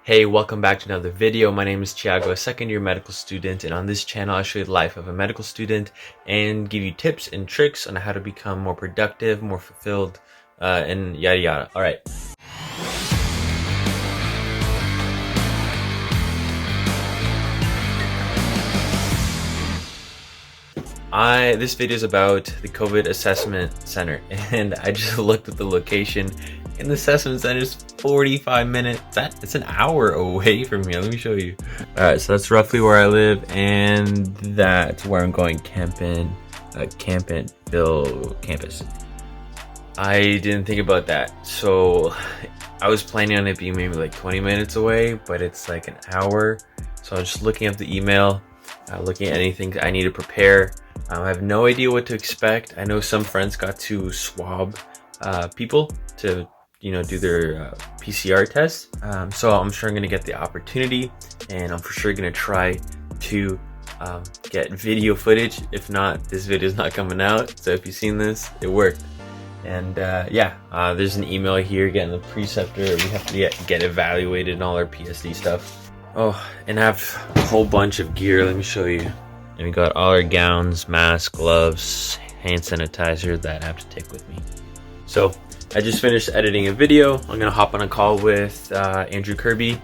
Hey, welcome back to another video. My name is Thiago, a second-year medical student, and on this channel I show you the life of a medical student and give you tips and tricks on how to become more productive, more fulfilled, and yada yada. All right. This video is about the COVID assessment center, and I just looked at the location, and the assessment center is 45 minutes. It's an hour away from here. Let me show you. All right, so that's roughly where I live, and that's where I'm going camping, Campbellville campus. I didn't think about that, so I was planning on it being maybe like 20 minutes away, but it's like an hour. So I'm just looking up the email, looking at anything I need to prepare. I have no idea what to expect. I know some friends got to swab people to, do their PCR test. So I'm sure I'm gonna get the opportunity, and I'm for sure gonna try to get video footage. If not, this video is not coming out. So if you've seen this, it worked. And there's an email here getting the preceptor. We have to get evaluated and all our PSD stuff. Oh, and I have a whole bunch of gear. Let me show you. And we got all our gowns, masks, gloves, hand sanitizer that I have to take with me. So I just finished editing a video. I'm gonna hop on a call with Andrew Kirby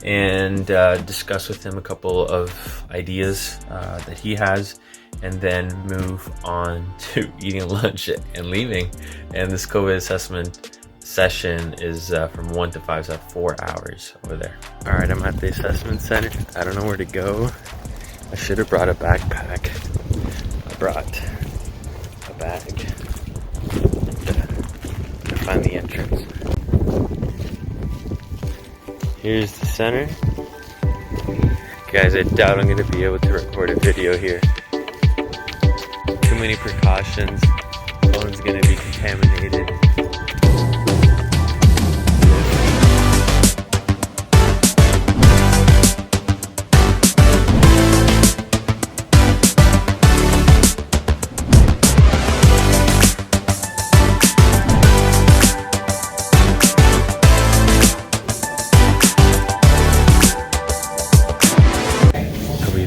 and discuss with him a couple of ideas that he has, and then move on to eating lunch and leaving. And this COVID assessment session is from 1 to 5, so 4 hours over there. All right, I'm at the assessment center. I don't know where to go. I should have brought a backpack. I brought a bag. To find the entrance. Here's the center. Guys, I doubt I'm going to be able to record a video here. Too many precautions. Phone's going to be contaminated.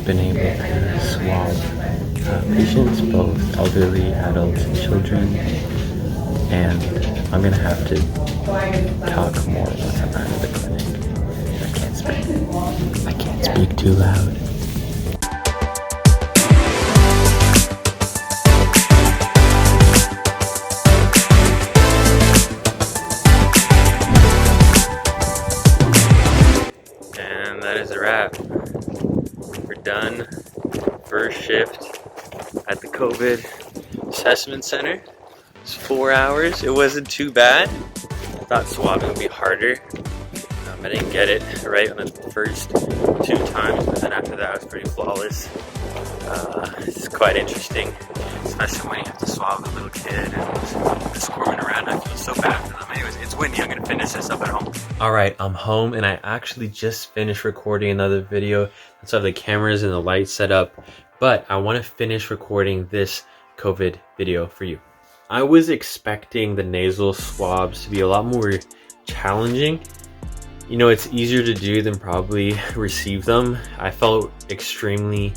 Been able to swab patients, both elderly, adults, and children, and I'm gonna have to talk more once I'm out of the clinic. I can't speak too loud. And that is a wrap. We're done. First shift at the COVID assessment center. It's 4 hours. It wasn't too bad. I thought swabbing would be harder. I didn't get it right on the first 2 times, but then after that it was pretty flawless. It's quite interesting, especially when you have to swab a little kid and squirming around. I feel so bad for them. Anyways, it's windy. I'm gonna finish this up at home. All right, I'm home, and I actually just finished recording another video. So I have the cameras and the lights set up, but I want to finish recording this COVID video for you. I was expecting the nasal swabs to be a lot more challenging. It's easier to do than probably receive them. I felt extremely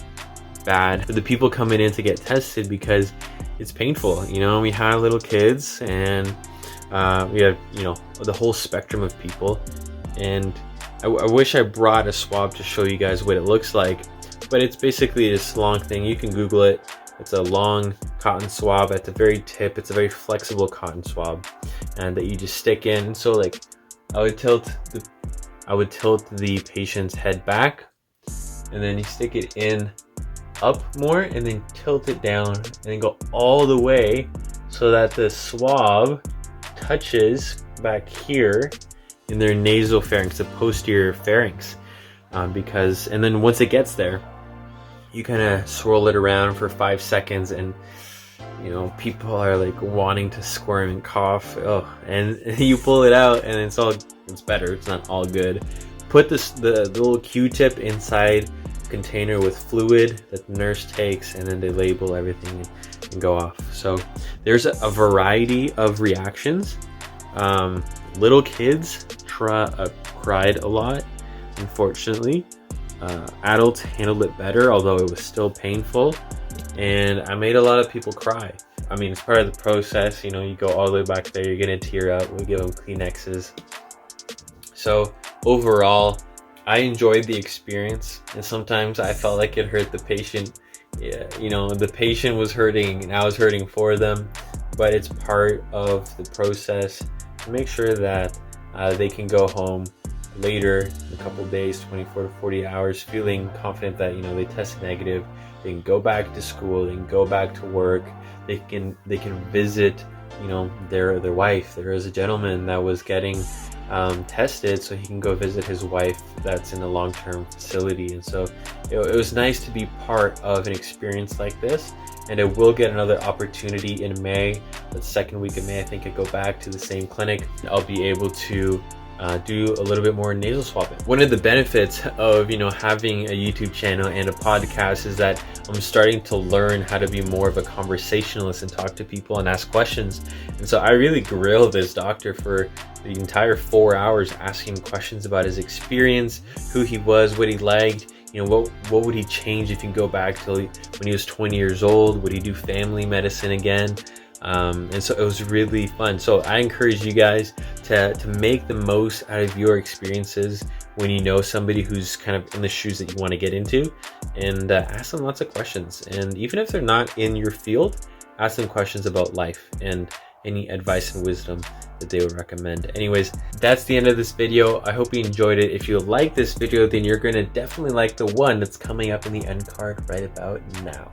bad for the people coming in to get tested because it's painful. We have little kids, and we have, the whole spectrum of people. And I wish I brought a swab to show you guys what it looks like, but it's basically this long thing. You can Google it. It's a long cotton swab at the very tip. It's a very flexible cotton swab, and that you just stick in. And so I would tilt the patient's head back, and then you stick it in up more, and then tilt it down, and then go all the way so that the swab touches back here in their nasal pharynx, the posterior pharynx, and then once it gets there, you kind of swirl it around for 5 seconds, and people are like wanting to squirm and cough. And you pull it out, and it's better. It's not all good. Put the little Q-tip inside a container with fluid that the nurse takes, and then they label everything and go off. So there's a variety of reactions. Little kids cried a lot. unfortunately. Adults handled it better, although it was still painful, and I made a lot of people cry. I mean, it's part of the process, you know, you go all the way back there, you're gonna tear up, we give them Kleenexes. So overall, I enjoyed the experience, and sometimes I felt like it hurt the patient. Yeah, you know, the patient was hurting and I was hurting for them, but it's part of the process to make sure that they can go home later in a couple days, 24 to 40 hours, feeling confident that, you know, they tested negative. They can go back to school, they can go back to work, they can visit, you know, their wife. There was a gentleman that was getting tested so he can go visit his wife that's in a long-term facility. And so it was nice to be part of an experience like this. And I will get another opportunity in May, the second week of May. I think I go back to the same clinic. I'll be able to do a little bit more nasal swabbing. One of the benefits of, you know, having a YouTube channel and a podcast is that I'm starting to learn how to be more of a conversationalist and talk to people and ask questions. And so I really grilled this doctor for the entire 4 hours, asking questions about his experience, who he was, what he liked, you know, what would he change if he could go back to when he was 20 years old? Would he do family medicine again? And so it was really fun. So I encourage you guys to make the most out of your experiences when you know somebody who's kind of in the shoes that you want to get into, and ask them lots of questions. And even if they're not in your field, ask them questions about life and any advice and wisdom that they would recommend. Anyways, that's the end of this video. I hope you enjoyed it. If you like this video, then you're going to definitely like the one that's coming up in the end card right about now.